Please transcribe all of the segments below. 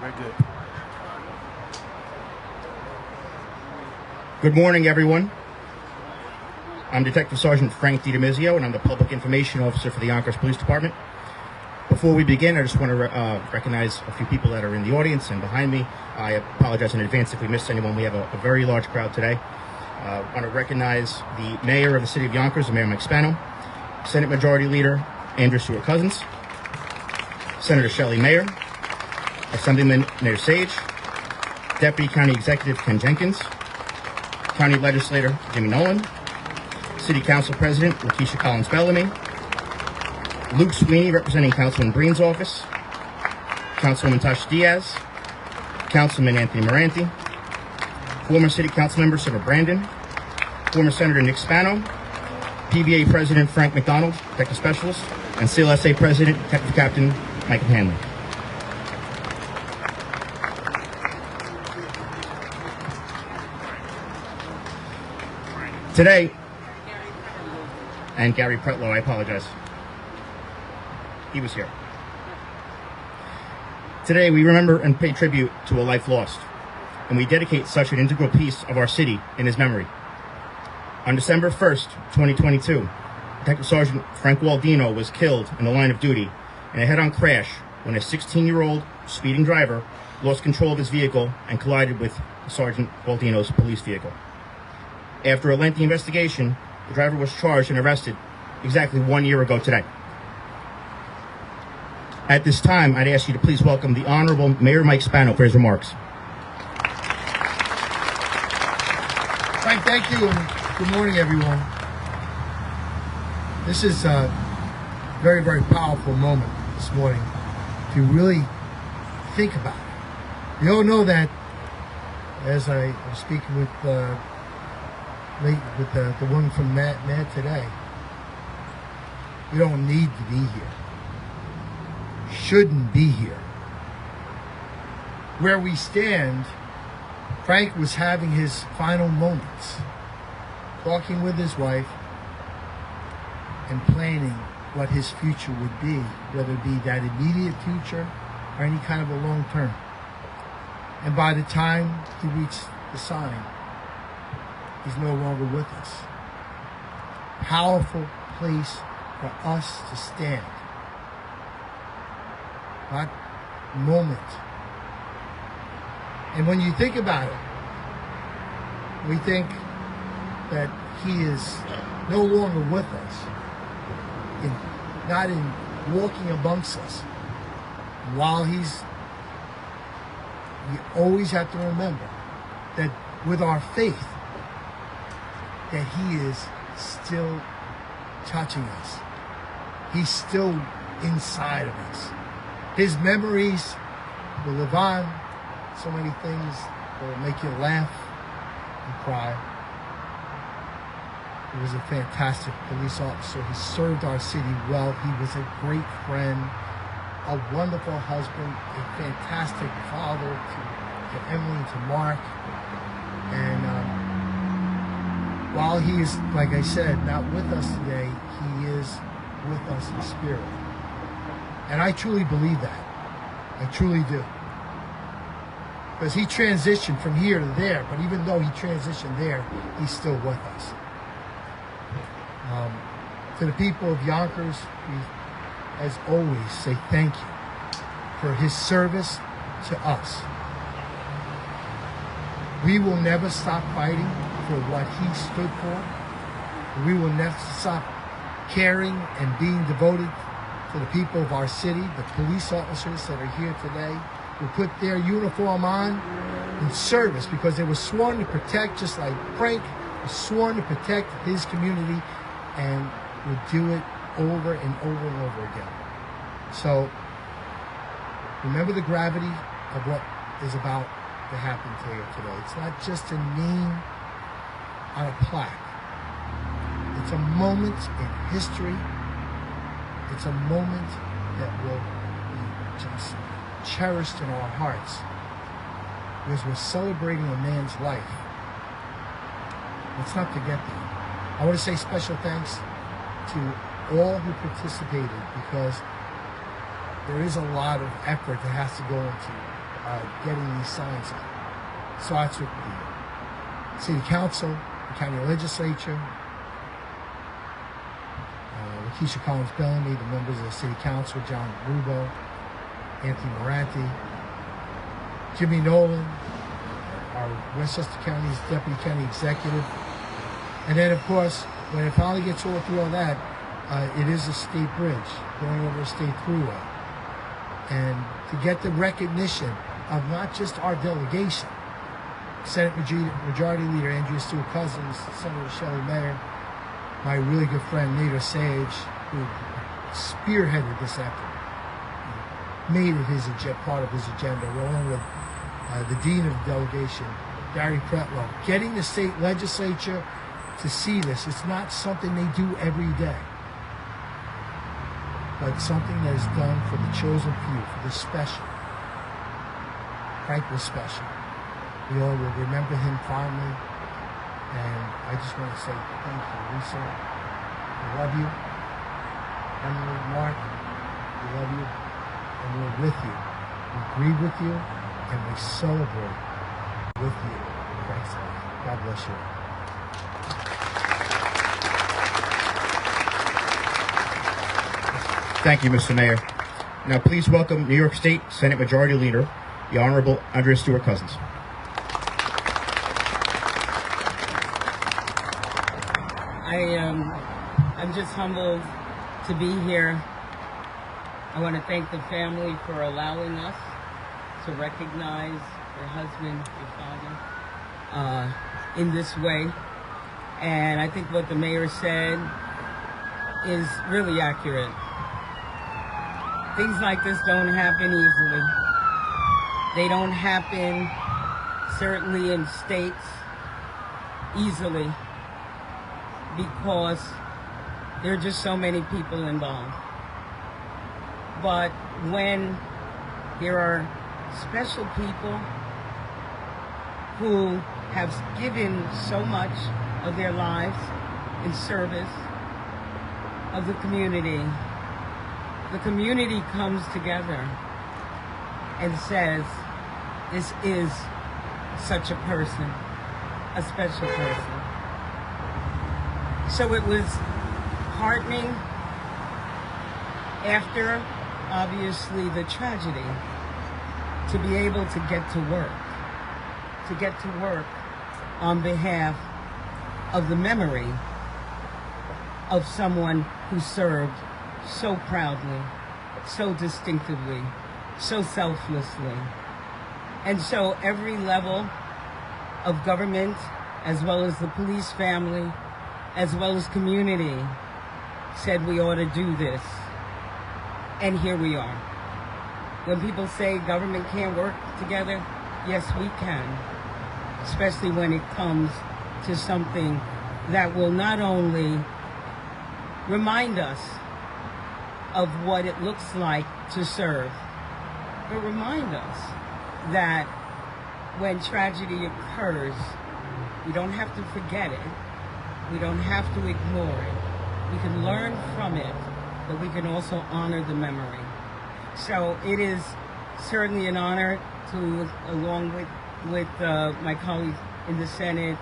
Very good. Good morning, everyone. I'm Detective Sergeant Frank Gualdino, and I'm the Public Information Officer for the Yonkers Police Department. Before we begin, I just want to recognize a few people that are in the audience and behind me. I apologize in advance if we missed anyone. We have a very large crowd today. I want to recognize the Mayor of the City of Yonkers, Mayor Mike Spano, Senate Majority Leader Andrea StewartCousins, Senator Shelley Mayer, Assemblyman Mayor Sage, Deputy County Executive Ken Jenkins, County Legislator Jimmy Nolan, City Council President Lisha Collins-Bellamy, Luke Sweeney representing Councilman Breen's office, Councilwoman Tasha Diaz, Councilman Anthony Moranti, former City Council Member Sarah Brandon, former Senator Nick Spano, PBA President Frank McDonald, Detective Specialist, and CLSA President Detective Captain Michael Hanley. Today, and Gary Pretlow, I apologize. He was here. Today, we remember and pay tribute to a life lost, and we dedicate such an integral piece of our city in his memory. On December 1st, 2022, Detective Sergeant Frank Gualdino was killed in the line of duty in a head-on crash when a 16-year-old speeding driver lost control of his vehicle and collided with Sergeant Gualdino's police vehicle. After a lengthy investigation, the driver was charged and arrested exactly 1 year ago today. At this time, I'd ask you to please welcome the Honorable Mayor Mike Spano for his remarks. Frank, thank you, and good morning, everyone. This is a very, very powerful moment this morning to really think about it. We all know that, as I was speaking with the woman from Matt today, we don't need to be here. Shouldn't be here. Where we stand, Frank was having his final moments, talking with his wife and planning what his future would be, whether it be that immediate future or any kind of a long term. And by the time he reached the sign, he's no longer with us. Powerful place for us to stand. That moment. And when you think about it, we think that he is no longer with us, not in walking amongst us. While you always have to remember that with our faith, that he is still touching us. He's still inside of us. His memories will live on. So many things that will make you laugh and cry. He was a fantastic police officer. He served our city well. He was a great friend, a wonderful husband, a fantastic father to Emily and to Mark. And while he is, like I said, not with us today, he is with us in spirit. And I truly believe that. I truly do. Because he transitioned from here to there, but even though he transitioned there, he's still with us. To the people of Yonkers, we, as always, say thank you for his service to us. We will never stop fighting for what he stood for. We will never stop caring and being devoted to the people of our city, the police officers that are here today, who put their uniform on in service because they were sworn to protect, just like Frank was sworn to protect his community, and would do it over and over and over again. So remember the gravity of what is about to happen to you today. It's not just a name on a plaque. It's a moment in history. It's a moment that will be just cherished in our hearts because we're celebrating a man's life. Let's not forget that. I want to say special thanks to all who participated because there is a lot of effort that has to go into getting these signs up. Starts with the City Council, the County Legislature, Keisha Collins-Bellamy, the members of the City Council, John Rubo, Anthony Moranti, Jimmy Nolan, our Westchester County's Deputy County Executive. And then, of course, when it finally gets all through all that, it is a state bridge going over a state thruway. And to get the recognition of not just our delegation, Senate Majority Leader Andrea StewartCousins, Senator Shelley Mayer, my really good friend Nader Sage, who spearheaded this effort, made it part of his agenda, along with the Dean of the delegation, Gary Pretlow. Getting the state legislature to see this, it's not something they do every day, but something that is done for the chosen few, for the special. Frank was special. We all will remember him fondly. And I just want to say thank you, Lisa. We love you. Emily, Mark, we love you. And we're with you. We grieve with you, and we celebrate with you. Frank's life. God bless you. Thank you, Mr. Mayor. Now please welcome New York State Senate Majority Leader, the Honorable Andrea StewartCousins. I'm just humbled to be here. I want to thank the family for allowing us to recognize your husband, your father, in this way. And I think what the mayor said is really accurate. Things like this don't happen easily. They don't happen, certainly in states, easily, because there are just so many people involved. But when there are special people who have given so much of their lives in service of the community comes together and says, this is such a person, a special person. So it was heartening after, obviously, the tragedy to be able to get to work on behalf of the memory of someone who served so proudly, so distinctively, so selflessly. And so every level of government, as well as the police family, as well as community, said we ought to do this. And here we are. When people say government can't work together, yes, we can. Especially when it comes to something that will not only remind us of what it looks like to serve, but remind us that when tragedy occurs, we don't have to forget it. We don't have to ignore it. We can learn from it, but we can also honor the memory. So it is certainly an honor to, along with my colleagues in the Senate,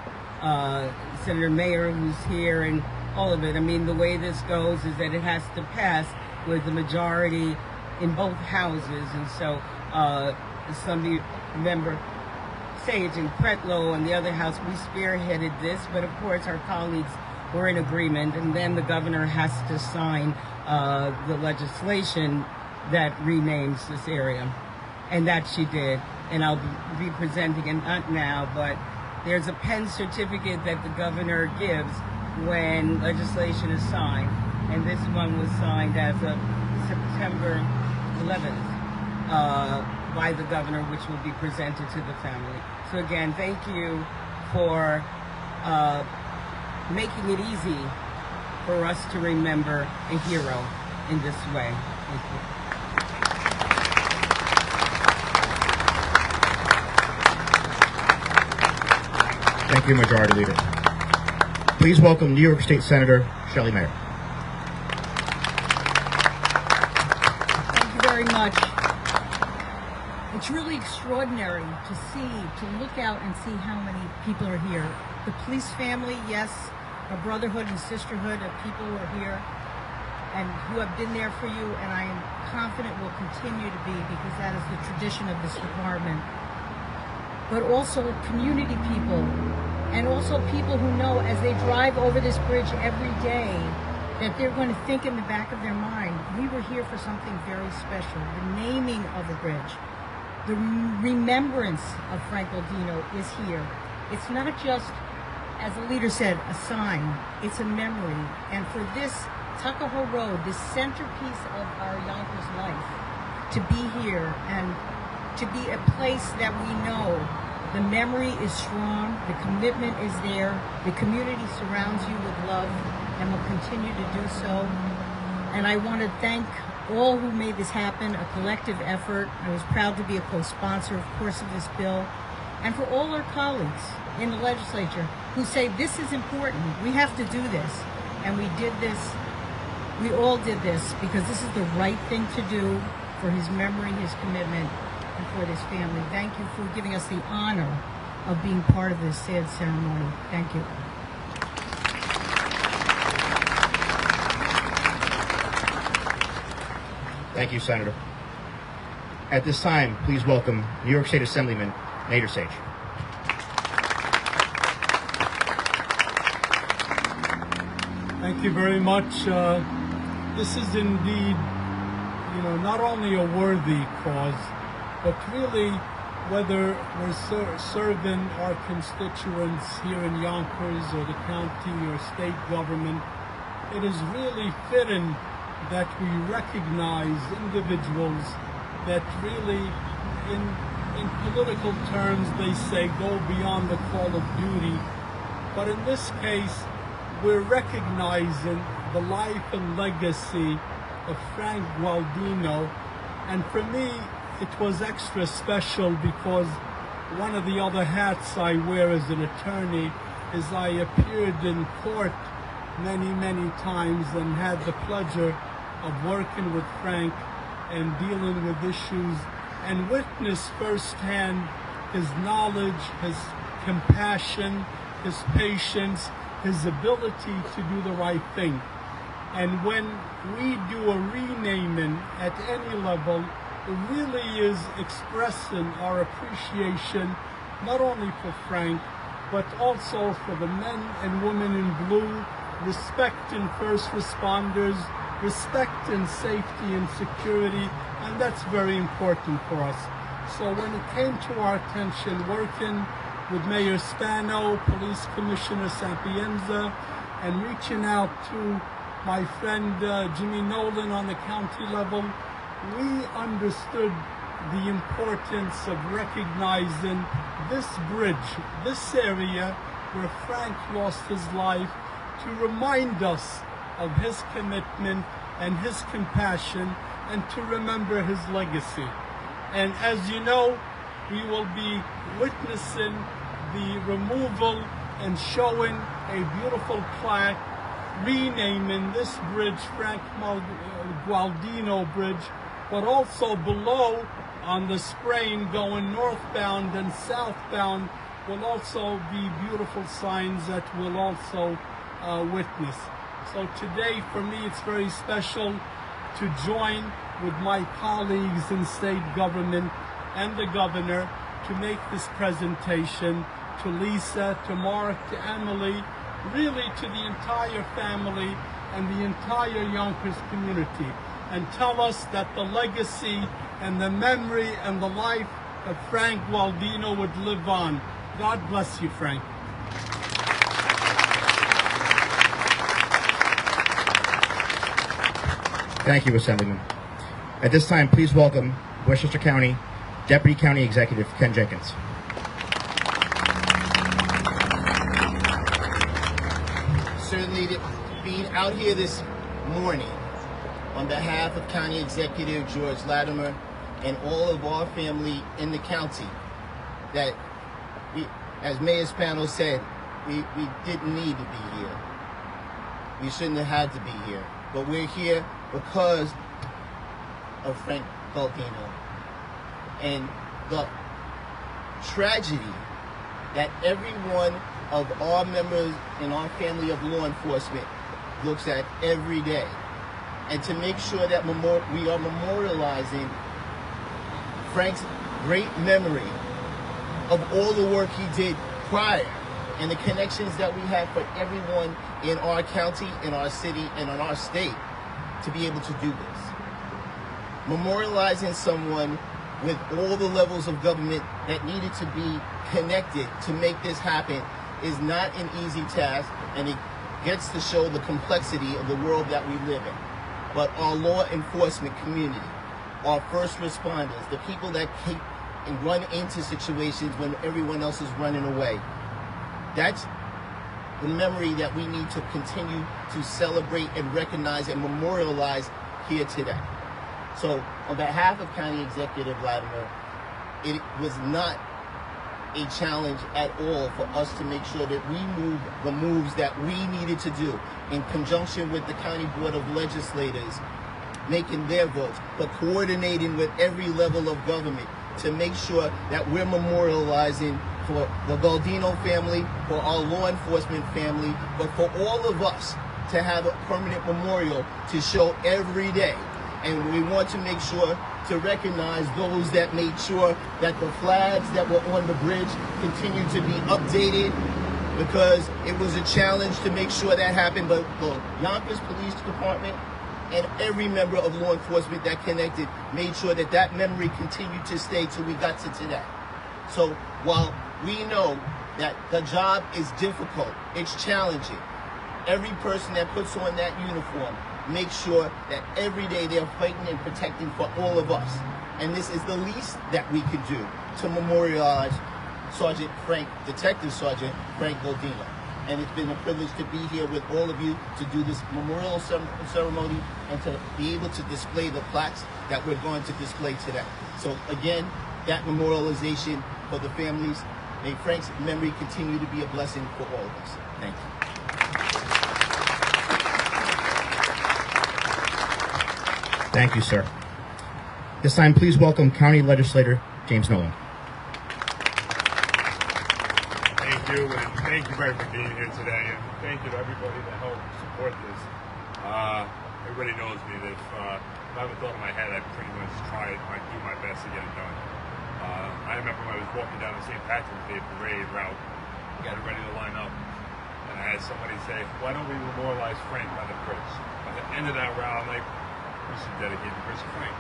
Senator Mayer, who's here, and all of it. I mean, the way this goes is that it has to pass with the majority in both houses, and so Assembly Member Sage and Pretlow and the other house, we spearheaded this, but of course our colleagues were in agreement, and then the governor has to sign the legislation that renames this area, and that she did, and I'll be presenting it, not now, but there's a pen certificate that the governor gives when legislation is signed, and this one was signed as of September 11th by the governor, which will be presented to the family. So again, thank you for making it easy for us to remember a hero in this way. Thank you. Thank you, Majority Leader. Please welcome New York State Senator Shelley Mayer. Thank you very much. It's really extraordinary to see, to look out and see how many people are here. The police family, yes, a brotherhood and sisterhood of people who are here and who have been there for you, and I am confident will continue to be, because that is the tradition of this department. But also community people, and also people who know as they drive over this bridge every day that they're going to think in the back of their mind, we were here for something very special. The naming of the bridge, the remembrance of Frank Gualdino is here. It's not just, as the leader said, a sign, it's a memory. And for this Tuckahoe Road, this centerpiece of our Yonkers life, to be here and to be a place that we know the memory is strong, the commitment is there, the community surrounds you with love and will continue to do so. And I want to thank all who made this happen, a collective effort. I was proud to be a co-sponsor, of course, of this bill. And for all our colleagues in the legislature who say this is important, we have to do this. And we did this, we all did this because this is the right thing to do for his memory, his commitment, and for this family. Thank you for giving us the honor of being part of this sad ceremony. Thank you. Thank you, Senator. At this time, please welcome New York State Assemblyman Nader Sage. Thank you very much. This is indeed, not only a worthy cause, but really, whether we're serving our constituents here in Yonkers or the county or state government, it is really fitting that we recognize individuals that really, in political terms, they say go beyond the call of duty. But in this case, we're recognizing the life and legacy of Frank Gualdino. And for me, it was extra special because one of the other hats I wear as an attorney is I appeared in court many, many times and had the pleasure of working with Frank and dealing with issues and witness firsthand his knowledge, his compassion, his patience, his ability to do the right thing. And when we do a renaming at any level, it really is expressing our appreciation not only for Frank, but also for the men and women in blue, respecting first responders, respecting safety and security, and that's very important for us. So when it came to our attention, working with Mayor Spano, Police Commissioner Sapi, and reaching out to my friend Jimmy Nolan on the county level, we understood the importance of recognizing this bridge, this area where Frank lost his life, to remind us of his commitment and his compassion, and to remember his legacy. And as you know, we will be witnessing the removal and showing a beautiful plaque renaming this bridge Frank Gualdino Bridge, but also below on the Sprain going northbound and southbound will also be beautiful signs that we'll also witness. So today, for me, it's very special to join with my colleagues in state government and the governor to make this presentation to Lisa, to Mark, to Emily, really to the entire family and the entire Yonkers community, and tell us that the legacy and the memory and the life of Frank Gualdino would live on. God bless you, Frank. Thank you, Assemblyman. At this time, please welcome Westchester County Deputy County Executive Ken Jenkins. Certainly, being out here this morning on behalf of County Executive George Latimer and all of our family in the county, that we, as Mayor's panel said, we didn't need to be here. We shouldn't have had to be here. But we're here because of Frank Gualdino. And the tragedy that every one of our members in our family of law enforcement looks at every day, and to make sure that we are memorializing Frank's great memory of all the work he did prior and the connections that we have for everyone in our county, in our city, and in our state to be able to do this. Memorializing someone with all the levels of government that needed to be connected to make this happen is not an easy task, and it gets to show the complexity of the world that we live in. But our law enforcement community, our first responders, the people that keep and run into situations when everyone else is running away, that's the memory that we need to continue to celebrate and recognize and memorialize here today. So on behalf of County Executive Latimer, it was not a challenge at all for us to make sure that we move the moves that we needed to do in conjunction with the County Board of Legislators making their votes, but coordinating with every level of government to make sure that we're memorializing for the Gualdino family, for our law enforcement family, but for all of us to have a permanent memorial to show every day. And we want to make sure to recognize those that made sure that the flags that were on the bridge continue to be updated, because it was a challenge to make sure that happened. But the Yonkers Police Department and every member of law enforcement that connected made sure that that memory continued to stay till we got to today. So while we know that the job is difficult, it's challenging, every person that puts on that uniform make sure that every day they're fighting and protecting for all of us. And this is the least that we could do to memorialize Detective Sergeant Frank Gualdino. And it's been a privilege to be here with all of you to do this memorial ceremony and to be able to display the plaques that we're going to display today. So again, that memorialization for the families, may Frank's memory continue to be a blessing for all of us. Thank you. Thank you, sir. This time, please welcome County Legislator James Nolan. Thank you, and thank you very much for being here today, and thank you to everybody that helped support this. Everybody knows me that if I have a thought in my head, I pretty much try to do my best to get it done. I remember when I was walking down the St. Patrick's Day parade route, getting ready to line up, and I had somebody say, "Why don't we memorialize Frank by the bridge?" At the end of that route, I'm like, we should dedicate the bridge to Frank,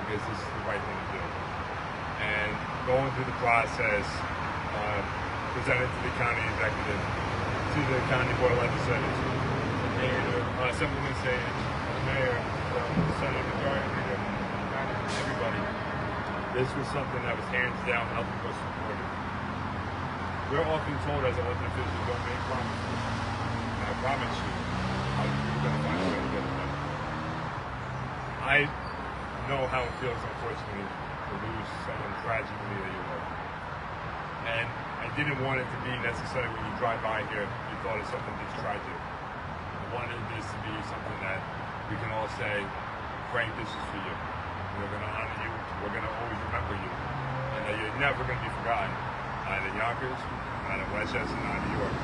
because this is the right thing to do. And going through the process, presented to the county executive, to the county board of legislators, the mayor, Assemblyman Sen, the mayor, the Senate Majority Leader, everybody. This was something that was hands down nothing but supported. We're often told as elected officials, don't make promises. And I promise you, we're going to find a way to get it done. I know how it feels, unfortunately, to lose someone tragically that you love. And I didn't want it to be necessarily when you drive by here, you thought of something that's tragic. I wanted this to be something that we can all say, Frank, this is for you. We're going to honor you. We're going to always remember you. And that you're never going to be forgotten. Not in Yonkers, not in Westchester, not in New York.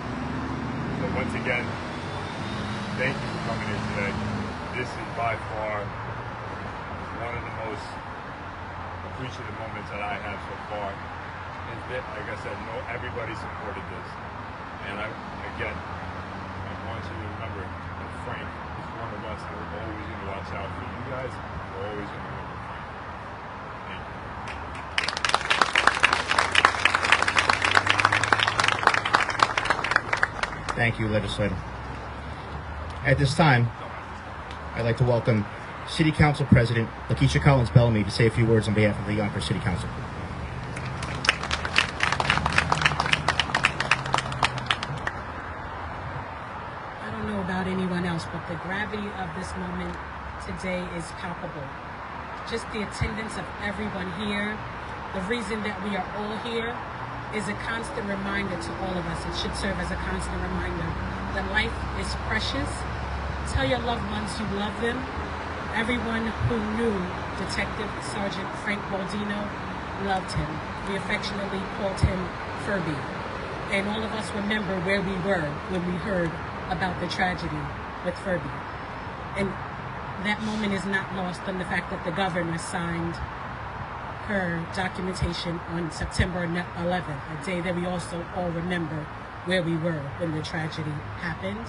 So once again, thank you for coming here today. This is by far one of the most appreciative moments that I have so far. Is that, like I said, everybody supported this. And I want you to remember that Frank is one of us, and we're always going to watch out for you guys. We're always going to remember Frank. Thank you. Thank you, Legislator. At this time, I'd like to welcome City Council President Lisha Collins Bellamy to say a few words on behalf of the Yonkers City Council. I don't know about anyone else, but the gravity of this moment today is palpable. Just the attendance of everyone here, the reason that we are all here is a constant reminder to all of us. It should serve as a constant reminder that life is precious. Tell your loved ones you love them. Everyone who knew Detective Sergeant Frank Gualdino loved him. We affectionately called him Furby. And all of us remember where we were when we heard about the tragedy with Furby. And that moment is not lost on the fact that the governor signed her documentation on September 11th, a day that we also all remember where we were when the tragedy happened.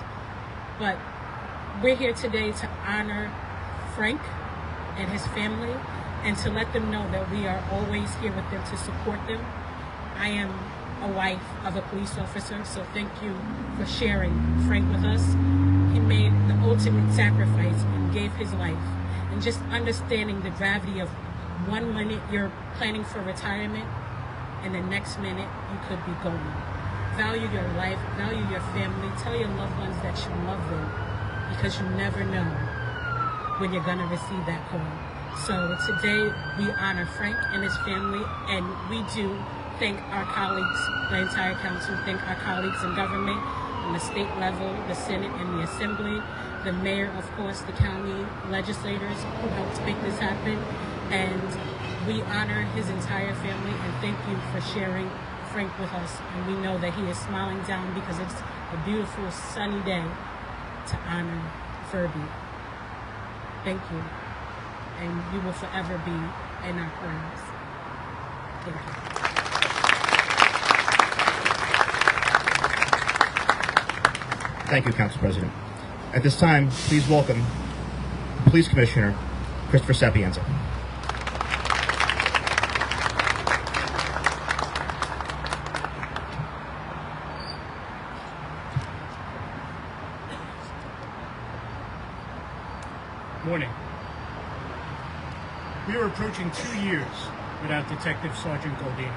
But we're here today to honor Frank and his family and to let them know that we are always here with them to support them. I am a wife of a police officer, so thank you for sharing Frank with us. He made the ultimate sacrifice and gave his life. And just understanding the gravity of 1 minute you're planning for retirement and the next minute you could be gone. Value your life, value your family, tell your loved ones that you love them, because you never know when you're gonna receive that call. So today we honor Frank and his family, and we do thank our colleagues, the entire council, thank our colleagues in government, on the state level, the Senate and the Assembly, the mayor, of course, the county legislators who helped make this happen. And we honor his entire family and thank you for sharing Frank with us. And we know that he is smiling down because it's a beautiful sunny day to honor Furby. Thank you. And you will forever be in our prayers. Thank you. Thank you, Council President. At this time, please welcome Police Commissioner Christoper Sapi. Morning. We are approaching 2 years without Detective Sergeant Gualdino.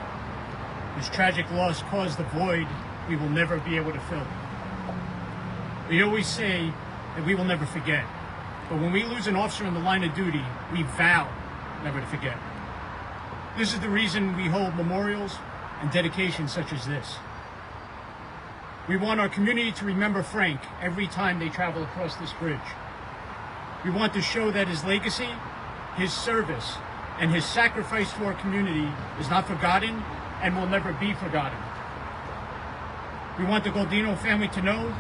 His tragic loss caused the void we will never be able to fill. We always say that we will never forget, but when we lose an officer in the line of duty, we vow never to forget. This is the reason we hold memorials and dedications such as this. We want our community to remember Frank every time they travel across this bridge. We want to show that his legacy, his service, and his sacrifice to our community is not forgotten and will never be forgotten. We want the Gualdino family to know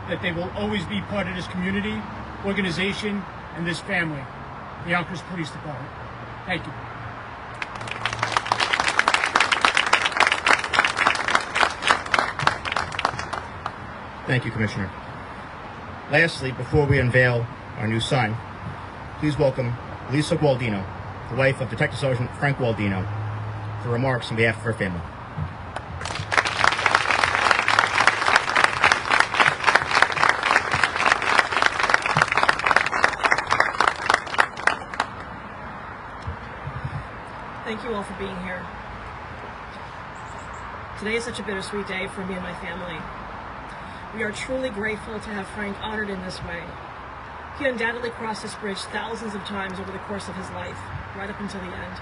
that they will always be part of this community, organization, and this family, the Yonkers Police Department. Thank you. Thank you, Commissioner. Lastly, before we unveil our new sign, please welcome Lisha Gualdino, the wife of Detective Sergeant Frank Gualdino, for remarks on behalf of her family. Thank you all for being here. Today is such a bittersweet day for me and my family. We are truly grateful to have Frank honored in this way. He undoubtedly crossed this bridge thousands of times over the course of his life, right up until the end.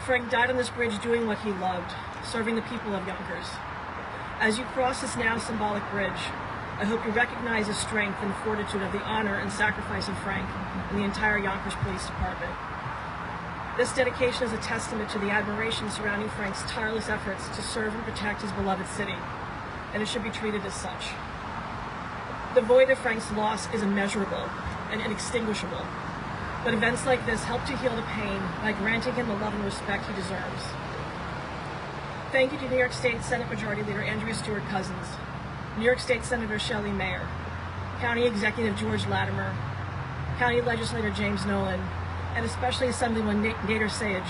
Frank died on this bridge doing what he loved, serving the people of Yonkers. As you cross this now symbolic bridge, I hope you recognize the strength and fortitude of the honor and sacrifice of Frank and the entire Yonkers Police Department. This dedication is a testament to the admiration surrounding Frank's tireless efforts to serve and protect his beloved city, and it should be treated as such. The void of Frank's loss is immeasurable and inextinguishable, but events like this help to heal the pain by granting him the love and respect he deserves. Thank you to New York State Senate Majority Leader Andrea StewartCousins, New York State Senator Shelley Mayer, County Executive George Latimer, County Legislator James Nolan, and especially Assemblyman Nader Sayegh,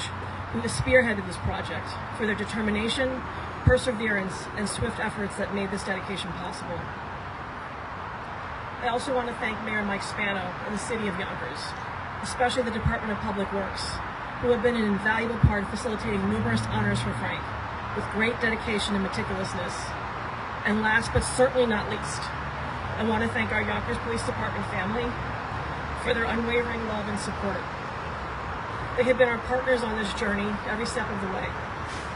who has spearheaded this project, for their determination, perseverance, and swift efforts that made this dedication possible. I also want to thank Mayor Mike Spano and the City of Yonkers, especially the Department of Public Works, who have been an invaluable part of facilitating numerous honors for Frank, with great dedication and meticulousness. And last but certainly not least, I want to thank our Yonkers Police Department family for their unwavering love and support. They have been our partners on this journey every step of the way,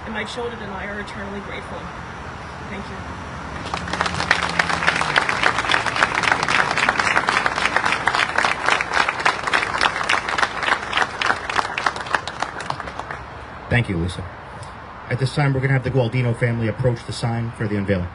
and my children and I are eternally grateful. Thank you. Thank you, Lisa. At this time, we're going to have the Gualdino family approach the sign for the unveiling.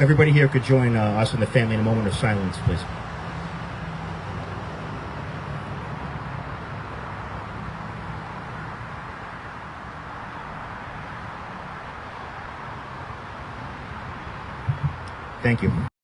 Everybody here could join us and the family in a moment of silence, please. Thank you.